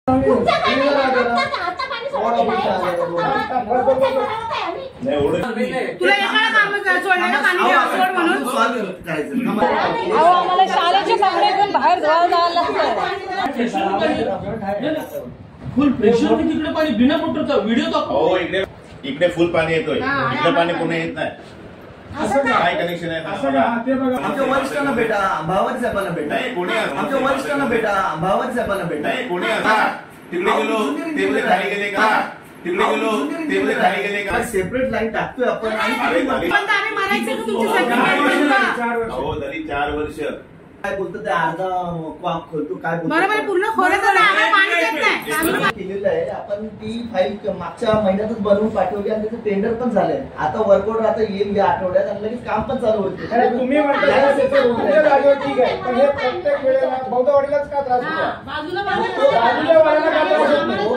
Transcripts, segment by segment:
आम्हाला शाळेच्या पाण्यातून बाहेर जावं लागतं. फुल प्रेशर तिकडे पाणी बिना मोटरचा व्हिडिओ दाखव. इकडे फुल पाणी येतोय, इकडे पाणी पुणे येत नाही. काय कनेक्शन आहे? आमच्या वरिष्ठांना भेटा, भावाजी साहेबांना भेटा. आमच्या वरिष्ठांना भेटा, भावाजी साहेबांना भेटा. कोणी तिकडे गेलो ते खाली गेले का? तिकडे गेलो ते खाली गेले का? सेपरेट लाईन टाकतोय आपण. हो तरी 4 वर्ष काय बोलतो ते अर्धा कॉक खोलतो. काय बरोबर पूर्ण केलेलं आहे आपण. ती फाईल मागच्या महिन्यातच बनवून पाठवली आणि त्याचं टेंडर पण झालंय. आता वर्क ऑर्डर आता येईल या आठवड्यात आणि लगेच काम पण चालू होईल. तुम्ही ठीक आहे, पण हे प्रत्येक वेळेला बौद्धवाडीलाच का त्रास होतो?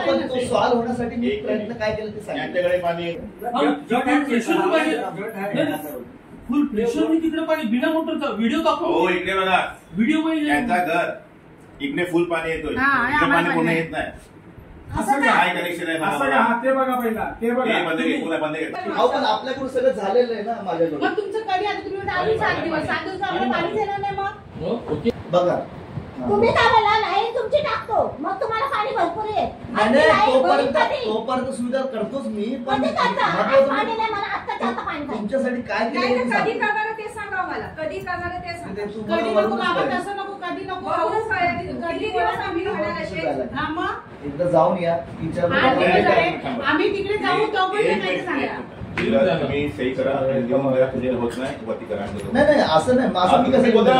पण तो सॉल्व्ह होण्यासाठी मी प्रयत्न काय केलं ते सांगितलं. त्यांच्याकडे पाणी फुल प्रेशर तिकडे पाणी बिना मोटरचा व्हिडिओ दाखव. हो इकडे बघा व्हिडिओ त्यांचा घर इकडे फुल पाणी येतोय, इकडे पाणी पुणे येत नाही. काय कनेक्शन आहे? ते बघा पहिला, ते बघा. बंद केलं, पुन्हा बंद केलं. पण आपल्याकडून सगळं झालेलं आहे ना माझ्याकडून. मग तुमचं कधी आता तुम्ही 7 दिवस आम्हाला पाणी देणार नाही मग बघा तुम्ही काय बोला नाही तुमची टाकतो मग तुम्हाला पाणी भरपूर येईल. तोपर्यंत सुविधा करतोच मी. पण तुमच्यासाठी काय केलं कधी करणार ते सांगा मला. कधी करणार ते सांगा. कधी नको बाबा तसं नको, कधी नको. कधी दिवस आम्ही राहणार असे. एकदा जाऊन या. आम्ही तिकडे जाऊ तो पण नाही सांगा. तुम्ही सही करा, तुझे होत नाही वरती करा. नाही असं नाही. असं मी कसं बोलतो?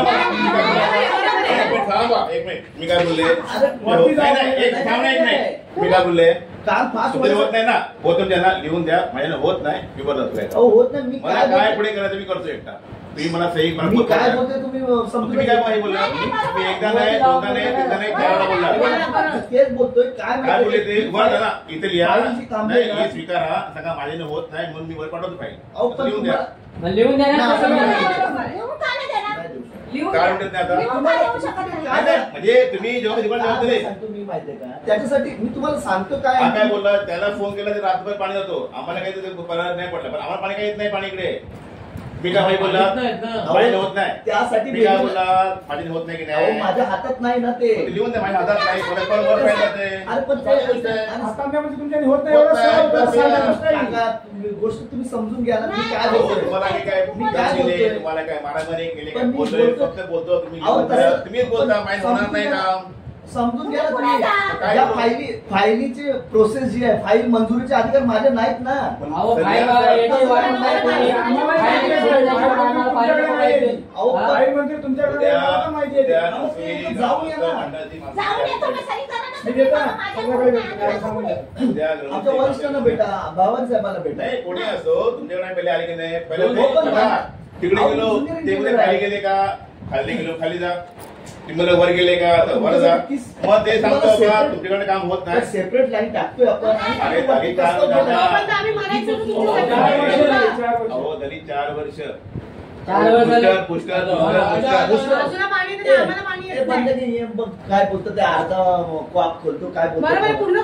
एक मिनिट मी काय बोलले? मी काय बोलले? काल 5 वर्ष होत नाही ना. होत त्यांना लिहून द्या. माझ्याला होत नाही मी बदलतोय. होत नाही. मी मला काय पुढे करायचं मी करतो एकटा. तुम्ही मला सही काय बोलतोय तुम्ही तुम्ही काय माहिती बोलला? तुम्ही एकदा नाही, दोनदा नाही, तीनदा नाही, 4दा बोलला. तेच बोलतोय. काय बोलले ते वर झाला इथे लिहा. हे स्वीकारा सगळं माझ्याने होत नाही म्हणून मी वर पाठवतो पाहिजे. लिहून द्या. लिहून द्या काय म्हणतात आता? म्हणजे तुम्ही जेव्हा तुम्ही माहितीये का त्याच्यासाठी मी तुम्हाला सांगतो. काय बोलला? त्याला फोन केला तर रात्रभर पाणी जातो. आम्हाला काही पगार नाही पडला, पण आम्हाला पाणी काही येत नाही. पाणी इकडे मी काय बोलला पाणी होत नाही. त्यासाठी मी काय बोलला पाणी होत नाही की नाही? माझ्या हातात नाही ना ते. लिहून द्या. माझ्या हातात नाही. वर पाहिजे. अरे पण तुमच्या होत नाही गोष्ट तुम्ही समजून घ्या ना. मी काय तुम्हाला काय तुम्हाला काय मारामारी केली काय बोलतोय? फक्त बोलतो तुम्हीच बोलता. माहिती होणार नाही का? समजून घ्या ना तुम्ही. या फायलीची प्रोसेस जी आहे, फाईल मंजुरीचे अधिकार माझे नाहीत ना. आमच्या वरिष्ठांना भेटा, भावाजी साहेबांना भेटा. कोणी असो तुमच्याकडे पहिले आले की नाही? पहिले तिकडे गेलो ते खाली गेले का? खाली गेलो खाली जा. तुम्ही वर गेले का? वर जा. मग ते सांगतो का तुमच्याकडे काम होत नाही. सेपरेट लाईन टाकतोय आपण. हो तरी 4 वर्ष पुष्कर काय बोलतो ते अर्धा कॉक खोलतो. काय बोलतो पूर्ण